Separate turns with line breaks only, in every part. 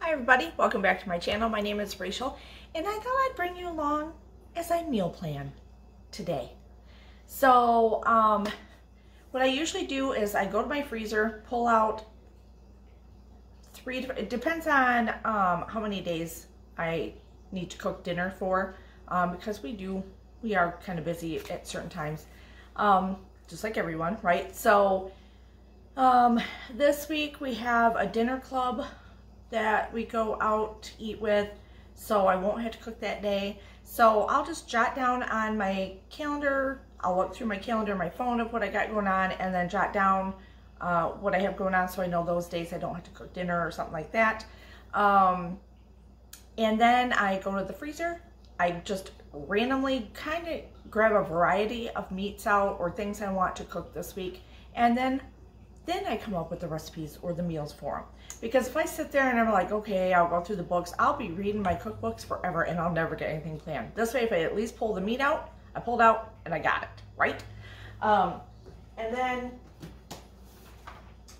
Hi everybody, welcome back to my channel. My name is Rachel and I thought I'd bring you along as I meal plan today. So what I usually do is I go to my freezer, pull out it depends on how many days I need to cook dinner for, because we are kind of busy at certain times, just like everyone, right? So this week we have a dinner club that we go out to eat with, so I won't have to cook that day. So I'll just jot down on my calendar. I'll look through my calendar, my phone of what I got going on, and then jot down what I have going on so I know those days I don't have to cook dinner or something like that. And then I go to the freezer. I just randomly kind of grab a variety of meats out or things I want to cook this week, and then I come up with the recipes or the meals for them. Because if I sit there and I'm like, okay, I'll go through the books, I'll be reading my cookbooks forever and I'll never get anything planned. This way, if I at least pull the meat out, I pulled out and I got it, right? And then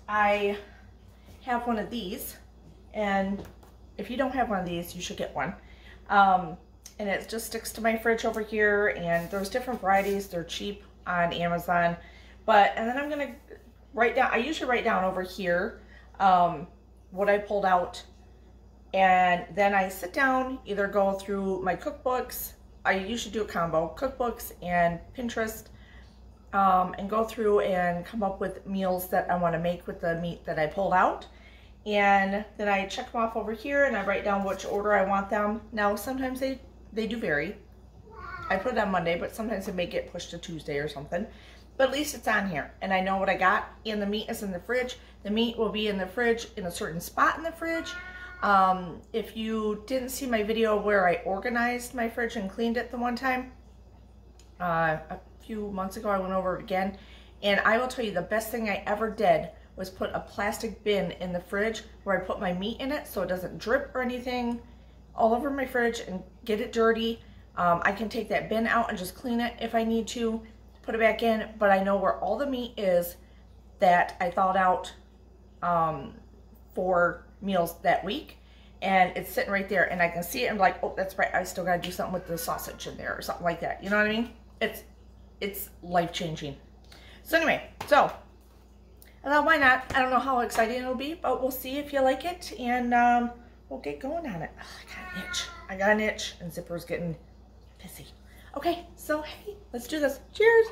I have one of these, and if you don't have one of these, you should get one. And it just sticks to my fridge over here, and there's different varieties. They're cheap on Amazon. And then I'm gonna write down, I usually write down over here what I pulled out, and then I sit down, either go through my cookbooks. I usually do a combo, cookbooks and Pinterest, and go through and come up with meals that I want to make with the meat that I pulled out. And then I check them off over here and I write down which order I want them. Now sometimes they do vary. I put it on Monday, but sometimes it may get pushed to Tuesday or something. But at least it's on here and I know what I got, and the meat is in the fridge. The meat will be in the fridge in a certain spot in the fridge. If you didn't see my video where I organized my fridge and cleaned it the one time, a few months ago, I went over it again, and I will tell you the best thing I ever did was put a plastic bin in the fridge where I put my meat in it so it doesn't drip or anything all over my fridge and get it dirty. I can take that bin out and just clean it if I need to, put it back in, but I know where all the meat is that I thawed out for meals that week, and it's sitting right there and I can see it and I'm like, oh, that's right, I still gotta do something with the sausage in there or something like that. You know what I mean? It's life-changing. So anyway, so I thought, why not? I don't know how exciting it'll be, but we'll see if you like it, and we'll get going on it. Oh, I got an itch and Zipper's getting pissy. Okay, so hey, let's do this. Cheers!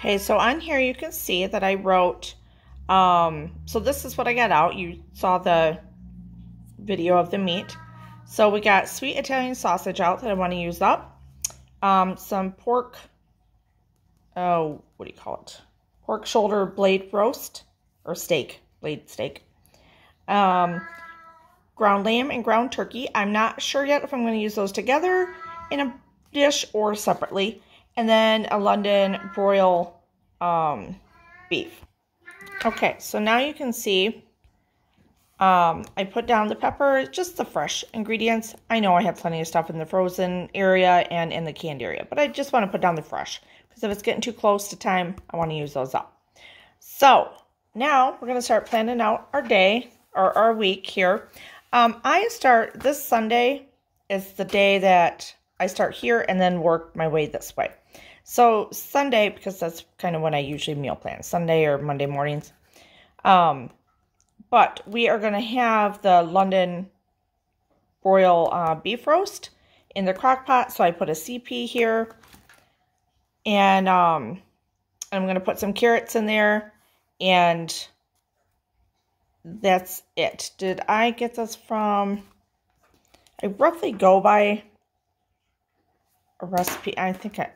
Okay, so on here you can see that I wrote, so this is what I got out. You saw the video of the meat. So we got sweet Italian sausage out that I want to use up. Some pork, what do you call it? Pork shoulder blade roast, or steak, blade steak. Ground lamb and ground turkey. I'm not sure yet if I'm going to use those together in a dish or separately. And then a London broil beef. Okay, so now you can see I put down the pepper, just the fresh ingredients. I know I have plenty of stuff in the frozen area and in the canned area, but I just want to put down the fresh because if it's getting too close to time, I want to use those up. So now we're going to start planning out our day or our week here. I start this Sunday is the day that I start here and then work my way this way. So Sunday, because that's kind of when I usually meal plan, Sunday or Monday mornings. But we are going to have the London broil beef roast in the crock pot. So I put a CP here. And I'm going to put some carrots in there. And that's it. Did I get this from... I roughly go by a recipe. I think I...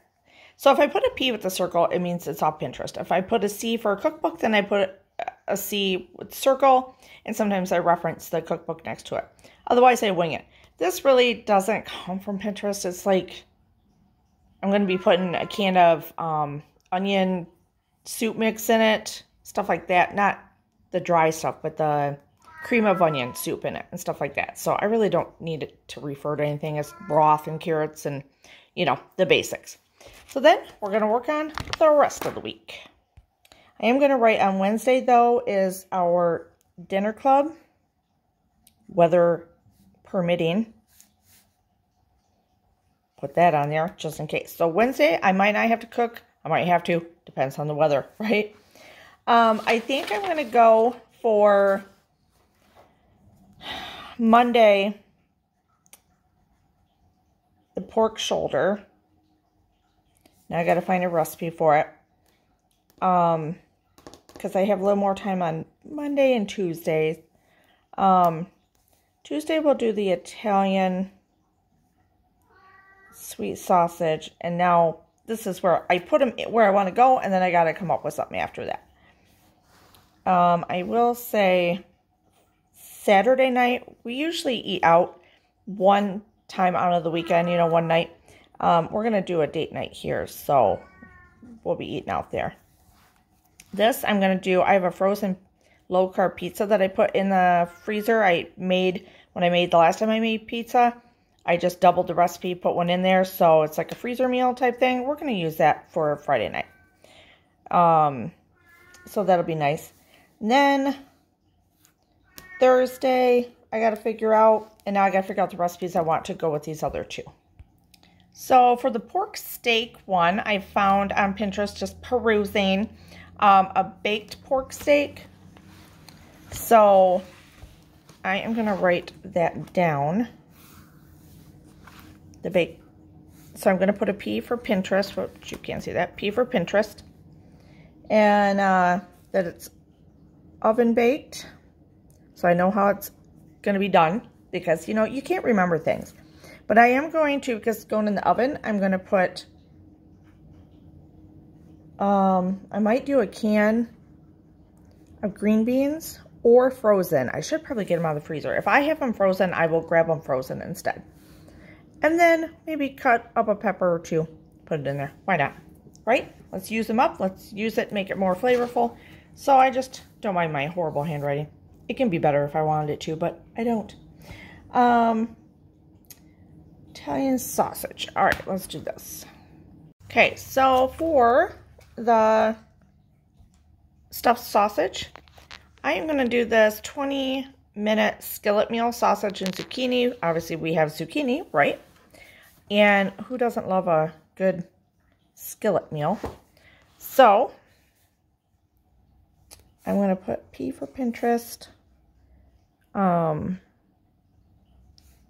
So if I put a P with the circle, it means it's off Pinterest. If I put a C for a cookbook, then I put a C with circle, and sometimes I reference the cookbook next to it. Otherwise, I wing it. This really doesn't come from Pinterest. It's like I'm going to be putting a can of onion soup mix in it, stuff like that. Not the dry stuff, but the cream of onion soup in it and stuff like that. So I really don't need it to refer to anything as broth and carrots and, you know, the basics. So then we're going to work on the rest of the week. I am going to write on Wednesday, though, is our dinner club, weather permitting. Put that on there just in case. So Wednesday, I might not have to cook. I might have to. Depends on the weather, right? I think I'm going to go for Monday, the pork shoulder. Now I got to find a recipe for it. Because I have a little more time on Monday and Tuesdays. Tuesday we'll do the Italian sweet sausage. And now this is where I put them where I want to go. And then I got to come up with something after that. I will say Saturday night, we usually eat out one time out of the weekend, you know, one night. We're going to do a date night here. So we'll be eating out there. This I'm going to do, I have a frozen low-carb pizza that I put in the freezer. When I made the last time I made pizza, I just doubled the recipe, put one in there. So it's like a freezer meal type thing. We're going to use that for Friday night. So that'll be nice. And then Thursday, I got to figure out, and now I got to figure out the recipes I want to go with these other two. So for the pork steak one, I found on Pinterest, just perusing, a baked pork steak. So I am going to write that down. So I'm going to put a P for Pinterest, which you can't see that, P for Pinterest. And that it's oven baked. So I know how it's going to be done because, you know, you can't remember things. But I am going to, because it's going in the oven, I'm going to put, I might do a can of green beans or frozen. I should probably get them out of the freezer. If I have them frozen, I will grab them frozen instead. And then maybe cut up a pepper or two, put it in there. Why not? Right? Let's use them up. Let's use it, make it more flavorful. So I just don't mind my horrible handwriting. It can be better if I wanted it to, but I don't. Italian sausage. All right, let's do this. Okay, so for the stuffed sausage, I am going to do this 20-minute skillet meal sausage and zucchini. Obviously, we have zucchini, right? And who doesn't love a good skillet meal? So I'm going to put P for Pinterest.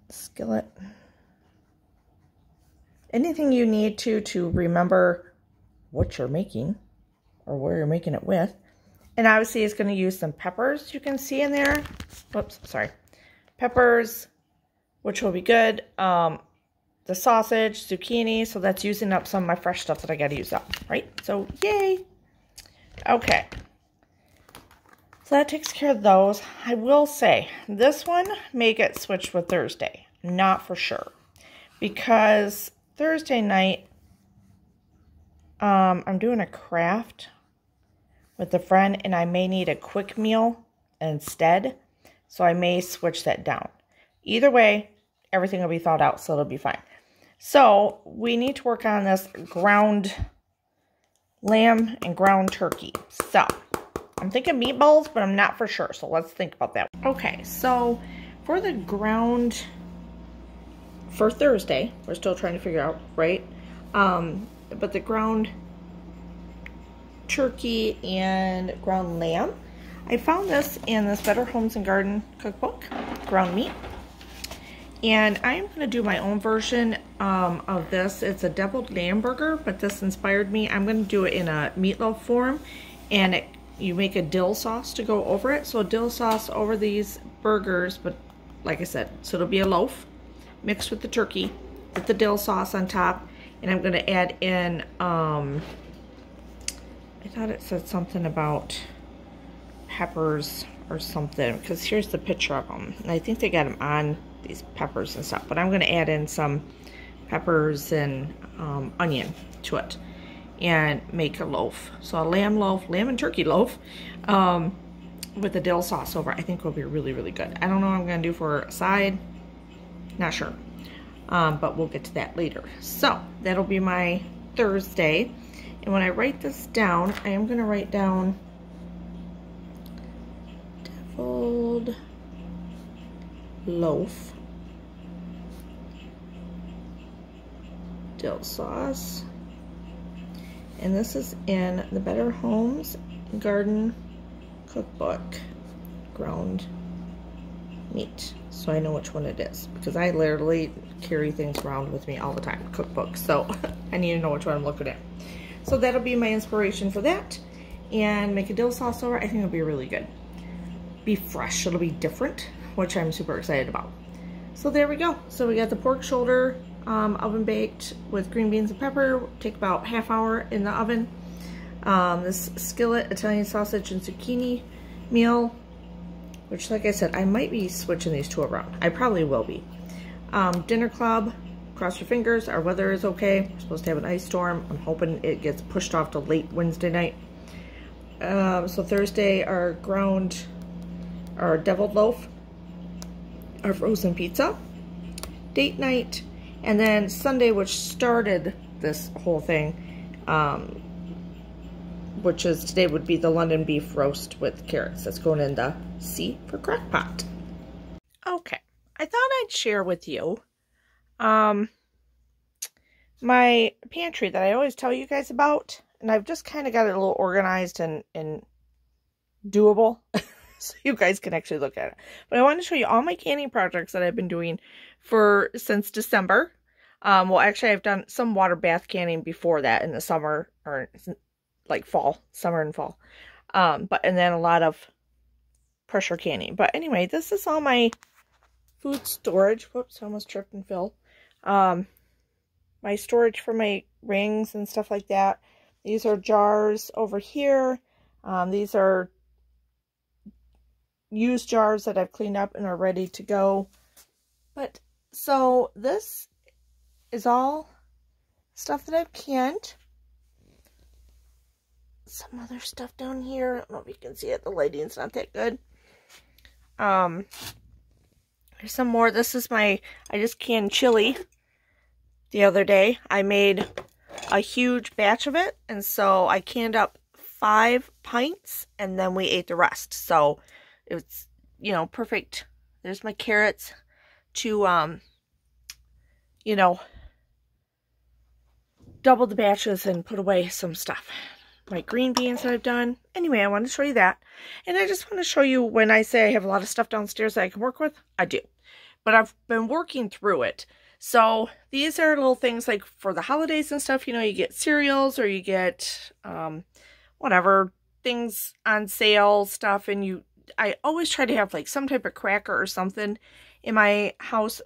Skillet. Anything you need to remember what you're making. or where you're making it with. And obviously it's going to use some peppers, you can see in there. Whoops, sorry. Peppers, which will be good. The sausage, zucchini, so that's using up some of my fresh stuff that I got to use up, right? So, yay! Okay. So that takes care of those. I will say, this one may get switched with Thursday. Not for sure. Because Thursday night, I'm doing a craft with a friend, and I may need a quick meal instead. So I may switch that down. Either way, everything will be thawed out, so it'll be fine. So we need to work on this ground lamb and ground turkey. So I'm thinking meatballs, but I'm not for sure. So let's think about that. Okay, so for the ground for Thursday, we're still trying to figure out, right? But the ground turkey and ground lamb, I found this in this Better Homes and Garden cookbook, ground meat. And I'm going to do my own version of this. It's a deviled lamb burger, but this inspired me. I'm going to do it in a meatloaf form, and you make a dill sauce to go over it. So dill sauce over these burgers, but like I said, so it'll be a loaf mixed with the turkey with the dill sauce on top. And I'm going to add in, I thought it said something about peppers or something, because here's the picture of them. And I think they got them on these peppers and stuff, but I'm going to add in some peppers and onion to it and make a loaf. So a lamb loaf, lamb and turkey loaf with the dill sauce over. I think will be really, really good. I don't know what I'm going to do for a side. Not sure. But we'll get to that later. So that'll be my Thursday. And when I write this down, I am going to write down deviled loaf, dill sauce, and this is in the Better Homes Garden cookbook, ground meat, so I know which one it is, because I literally carry things around with me all the time, cookbooks, so I need to know which one I'm looking at. So that'll be my inspiration for that, and make a dill sauce over. I think it'll be really good. Be fresh, it'll be different, which I'm super excited about. So there we go. So we got the pork shoulder oven baked with green beans and pepper. Take about half hour in the oven. This skillet Italian sausage and zucchini meal, which like I said, I might be switching these two around. I probably will be. Dinner club, cross your fingers, our weather is okay. We're supposed to have an ice storm. I'm hoping it gets pushed off to late Wednesday night. So Thursday, our deviled loaf, our frozen pizza, date night, and then Sunday, which started this whole thing, which is today, would be the London beef roast with carrots. That's going in the C for crock pot. Okay, I thought I'd share with you my pantry that I always tell you guys about, and I've just kind of got it a little organized and doable. So you guys can actually look at it. But I want to show you all my canning projects that I've been doing since December. Well, actually, I've done some water bath canning before that in the summer, or like fall, summer and fall. And then a lot of pressure canning. But anyway, this is all my food storage. Whoops, I almost tripped and fell. My storage for my rings and stuff like that. These are jars over here. These are used jars that I've cleaned up and are ready to go. But so this is all stuff that I've canned. Some other stuff down here. I don't know if you can see it. The lighting's not that good. There's some more. This is I just canned chili the other day. I made a huge batch of it, and so I canned up 5 pints, and then we ate the rest. So it's, you know, perfect. There's my carrots to, you know, double the batches and put away some stuff. My green beans that I've done. Anyway, I want to show you that. And I just want to show you, when I say I have a lot of stuff downstairs that I can work with, I do. But I've been working through it. So these are little things like for the holidays and stuff, you know, you get cereals, or you get, whatever, things on sale stuff, and I always try to have like some type of cracker or something in my house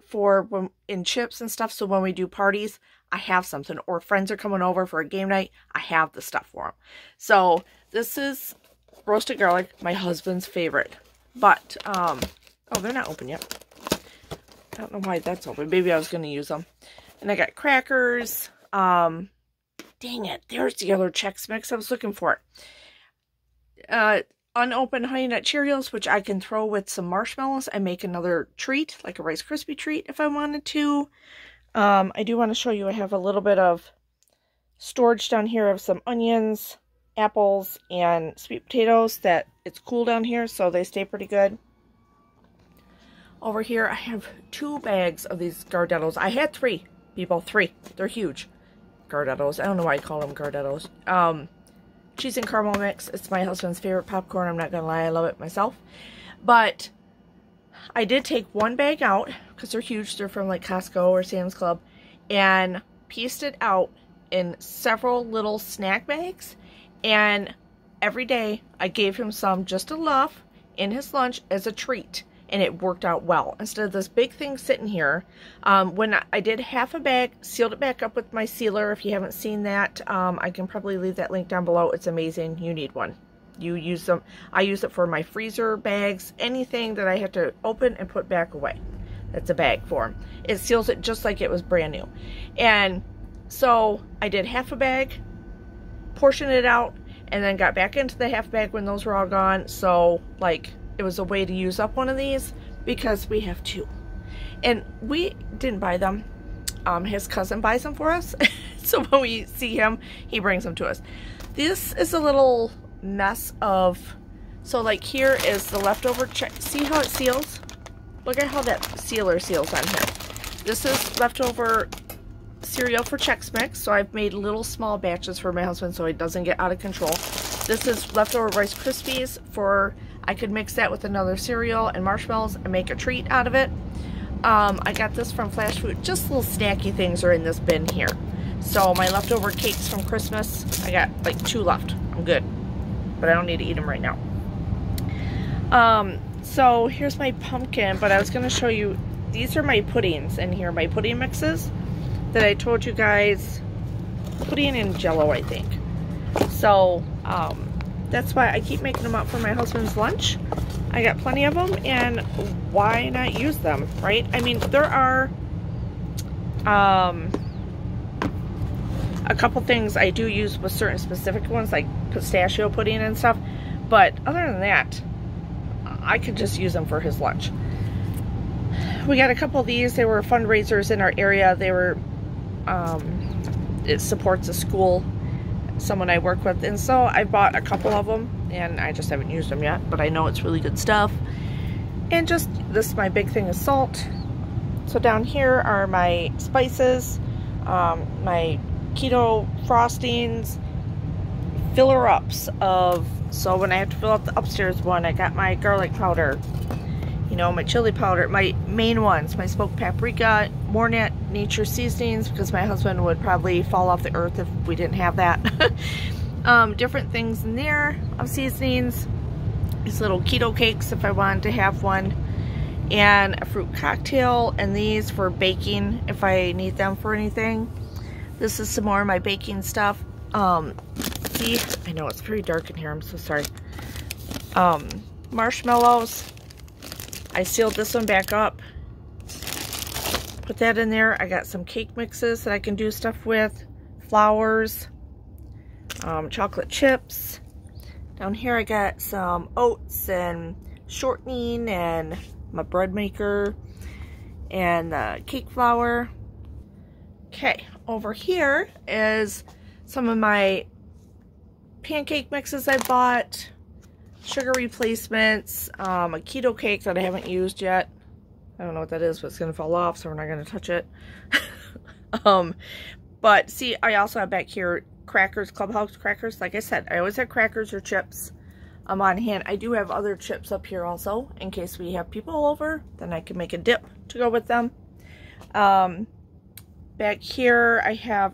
in chips and stuff, so when we do parties, I have something, or friends are coming over for a game night, I have the stuff for them. So this is roasted garlic, my husband's favorite. But, oh, they're not open yet. I don't know why that's open. Maybe I was going to use them. And I got crackers. Dang it. There's the other Chex Mix. I was looking for it. Unopened Honey Nut Cheerios, which I can throw with some marshmallows and make another treat, like a Rice Krispie treat if I wanted to. I do want to show you I have a little bit of storage down here of some onions, apples, and sweet potatoes that it's cool down here, so they stay pretty good. Over here, I have 2 bags of these Gardettos. I had 3, people, 3. They're huge. Gardettos. I don't know why I call them Gardettos. Cheese and caramel mix. It's my husband's favorite popcorn. I'm not gonna lie, I love it myself. But I did take 1 bag out because they're huge. They're from like Costco or Sam's Club, and pieced it out in several little snack bags. And every day I gave him some just to love in his lunch as a treat. And it worked out well. Instead of this big thing sitting here, when I did half a bag, sealed it back up with my sealer. If you haven't seen that, I can probably leave that link down below. It's amazing. You need one. You use them. I use it for my freezer bags, anything that I have to open and put back away. That's a bag for them. It seals it just like it was brand new. And so I did half a bag, portioned it out, and then got back into the half bag when those were all gone. So, like, it was a way to use up one of these because we have 2. And we didn't buy them. His cousin buys them for us. So when we see him, he brings them to us. This is a little mess of, so like here is the leftover, see how it seals? Look at how that sealer seals on here. This is leftover cereal for Chex Mix. So I've made little small batches for my husband so it doesn't get out of control. This is leftover Rice Krispies for, I could mix that with another cereal and marshmallows and make a treat out of it. I got this from Flash Food. Just little snacky things are in this bin here. So my leftover cakes from Christmas, I got like 2 left. I'm good. But I don't need to eat them right now. So here's my pumpkin, but I was going to show you, these are my puddings in here, my pudding mixes that I told you guys, pudding and Jello, I think. So, that's why I keep making them up for my husband's lunch. I got plenty of them, and why not use them, right? I mean, there are a couple things I do use with certain specific ones, like pistachio pudding and stuff, but other than that, I could just use them for his lunch. We got a couple of these. They were fundraisers in our area. They were, it supports a school, someone I work with, and so I bought a couple of them, and I just haven't used them yet, but I know it's really good stuff. And just this, my big thing is salt. So down here are my spices, my keto frostings, filler ups of, so when I have to fill up the upstairs one, I got my garlic powder, you know, my chili powder, my main ones, my smoked paprika, more nature seasonings, because my husband would probably fall off the earth if we didn't have that. Different things in there of seasonings, these little keto cakes if I wanted to have one, and a fruit cocktail, and these for baking if I need them for anything. This is some more of my baking stuff. See, I know it's very dark in here, I'm so sorry. Marshmallows. I sealed this one back up. Put that in there. I got some cake mixes that I can do stuff with. Flours. Chocolate chips. Down here I got some oats and shortening and my bread maker and cake flour. Okay, over here is some of my pancake mixes I bought, sugar replacements, a keto cake that I haven't used yet. I don't know what that is, but it's going to fall off, so we're not going to touch it. But see, I also have back here crackers, Clubhouse crackers. Like I said, I always have crackers or chips on hand. I do have other chips up here also, in case we have people over, then I can make a dip to go with them. Back here, I have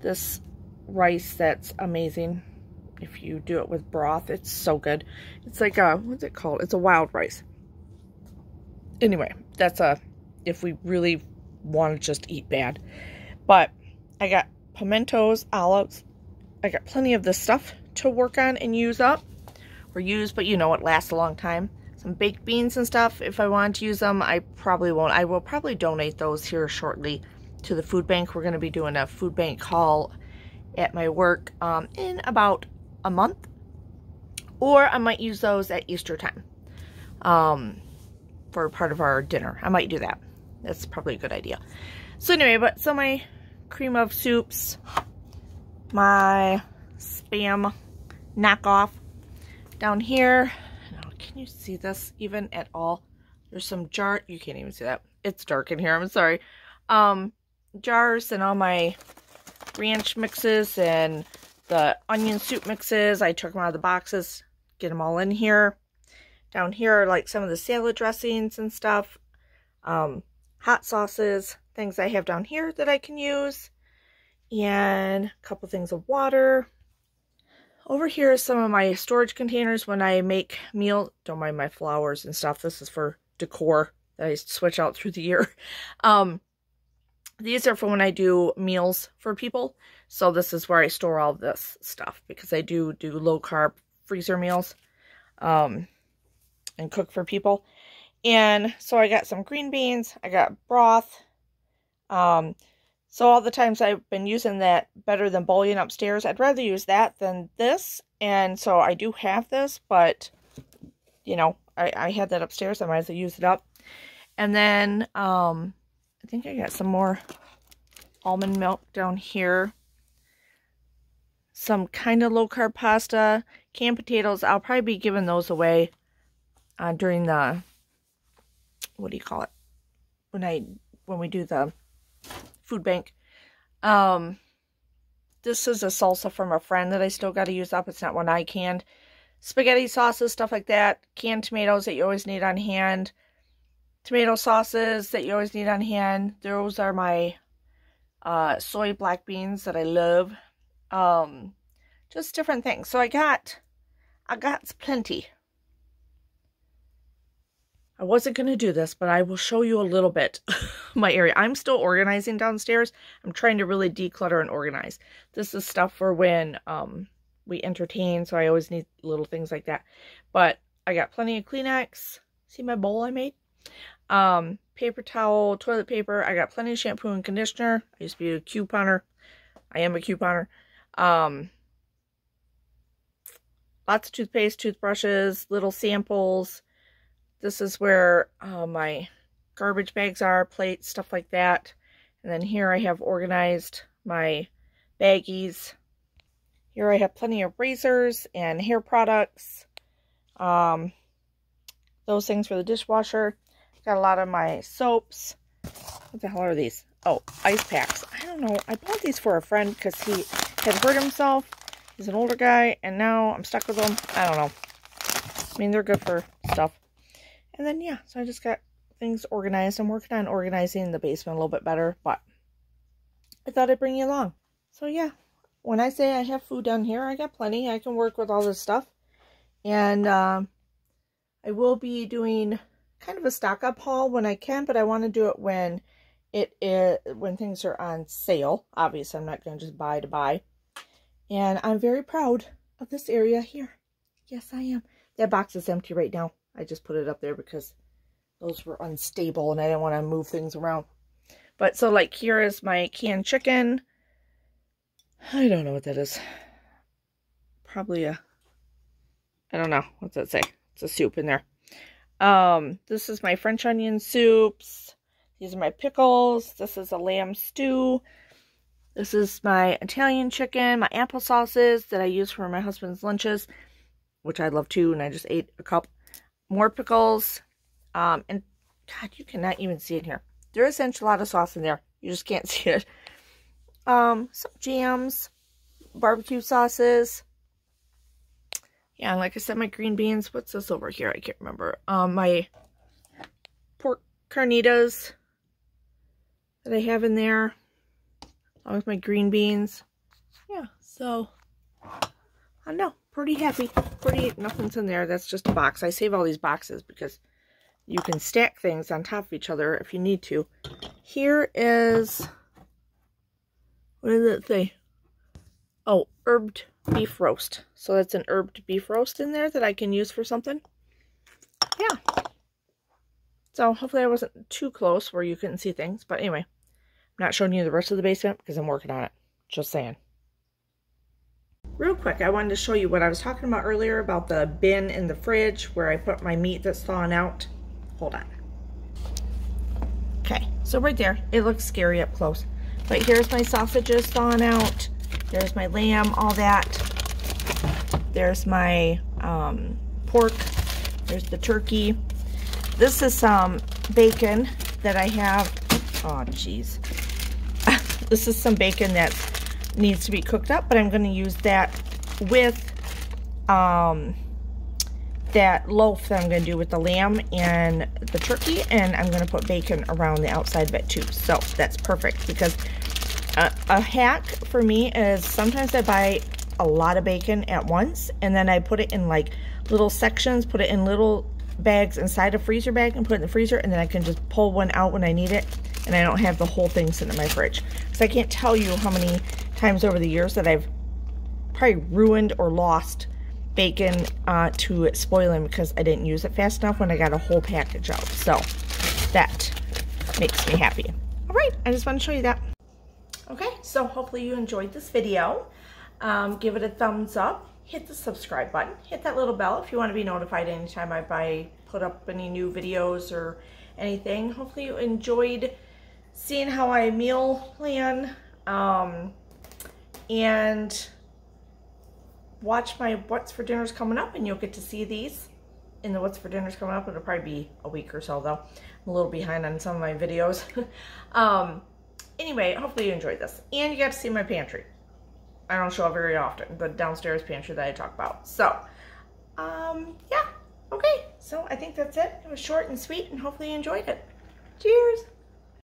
this rice that's amazing. if you do it with broth. It's so good. It's like a, what's it called? It's a wild rice. Anyway, that's if we really want to just eat bad. But I got pimentos, olives. I got plenty of this stuff to work on and use up. Or use, but you know, it lasts a long time. Some baked beans and stuff. If I want to use them, I probably won't. I will probably donate those here shortly to the food bank. We're going to be doing a food bank haul at my work in about a month. Or I might use those at Easter time for part of our dinner. I might do that. That's probably a good idea. So anyway, so my cream of soups, my Spam knockoff down here. Now, can you see this even at all? There's some jar. You can't even see that. It's dark in here. I'm sorry. Jars and all my ranch mixes and the onion soup mixes. I took them out of the boxes, get them all in here. Down here are like some of the salad dressings and stuff. Hot sauces, things I have down here that I can use. And a couple things of water. Over here is some of my storage containers when I make meal. Don't mind my flowers and stuff. This is for decor that I switch out through the year. These are for when I do meals for people. So this is where I store all this stuff because I do low carb freezer meals and cook for people. And so I got some green beans. I got broth. So all the times I've been using that better than bouillon upstairs, I'd rather use that than this. And so I do have this, but, you know, I had that upstairs. I might as well use it up. And then I think I got some more almond milk down here. Some kind of low-carb pasta. Canned potatoes. I'll probably be giving those away during the, what do you call it? When we do the food bank. This is a salsa from a friend that I still got to use up. It's not one I canned. Spaghetti sauces, stuff like that. Canned tomatoes that you always need on hand. Tomato sauces that you always need on hand. Those are my soy black beans that I love. Just different things. So I got plenty. I wasn't going to do this, but I will show you a little bit my area. I'm still organizing downstairs. I'm trying to really declutter and organize. This is stuff for when we entertain, so I always need little things like that. But I got plenty of Kleenex. See my bowl I made? Paper towel, toilet paper. I got plenty of shampoo and conditioner. I used to be a couponer. I am a couponer. Lots of toothpaste, toothbrushes, little samples. This is where my garbage bags are, plates, stuff like that. And then here I have organized my baggies. Here I have plenty of razors and hair products. Those things for the dishwasher. Got a lot of my soaps. What the hell are these? Oh, ice packs. I don't know. I bought these for a friend because he had hurt himself. He's an older guy, and now I'm stuck with them. I don't know. I mean, they're good for stuff. And then, yeah, so I just got things organized. I'm working on organizing the basement a little bit better, but I thought I'd bring you along. So, yeah, when I say I have food down here, I got plenty. I can work with all this stuff. And I will be doing kind of a stock-up haul when I can, but I want to do it when when things are on sale. Obviously, I'm not going to just buy to buy. And I'm very proud of this area here. Yes, I am. That box is empty right now. I just put it up there because those were unstable and I didn't want to move things around. But so like here is my canned chicken. I don't know what that is. Probably I don't know. What's that say? It's a soup in there. This is my French onion soups. These are my pickles. This is a lamb stew. This is my Italian chicken, my applesauces that I use for my husband's lunches, which I love too, and I just ate a cup. More pickles, and God, you cannot even see it here. There is enchilada sauce in there. You just can't see it. Some jams, barbecue sauces. Yeah, like I said, my green beans. What's this over here? I can't remember. My pork carnitas that I have in there, along with my green beans. Yeah, so I don't know, pretty happy. Nothing's in there. That's just a box. I save all these boxes because you can stack things on top of each other if you need to. Here is, what does it say? Oh, herbed beef roast. So that's an herbed beef roast in there that I can use for something. Yeah. So hopefully I wasn't too close where you couldn't see things. But anyway, I'm not showing you the rest of the basement because I'm working on it. Just saying. Real quick, I wanted to show you what I was talking about earlier about the bin in the fridge where I put my meat that's thawing out. Hold on. Okay, so right there, it looks scary up close. But here's my sausages thawing out. There's my lamb, all that. There's my pork. There's the turkey. This is some bacon that I have. Oh, jeez. This is some bacon that needs to be cooked up, but I'm going to use that with that loaf that I'm going to do with the lamb and the turkey, and I'm going to put bacon around the outside of it too. So that's perfect, because a hack for me is sometimes I buy a lot of bacon at once, and then I put it in like little sections, put it in little bags inside a freezer bag and put it in the freezer, and then I can just pull one out when I need it, and I don't have the whole thing sitting in my fridge. Because I can't tell you how many times over the years that I've probably ruined or lost bacon to spoiling because I didn't use it fast enough when I got a whole package out. So that makes me happy. All right, I just want to show you that. Okay, so hopefully you enjoyed this video. Give it a thumbs up, hit the subscribe button, hit that little bell if you want to be notified anytime I put up any new videos or anything. Hopefully you enjoyed seeing how I meal plan, and watch my What's for Dinner's coming up, and you'll get to see these in the What's for Dinner's coming up. It'll probably be a week or so though. I'm a little behind on some of my videos. Anyway, hopefully you enjoyed this, and you got to see my pantry. I don't show it very often, the downstairs pantry that I talk about. So, yeah, okay. So I think that's it. It was short and sweet, and hopefully you enjoyed it. Cheers!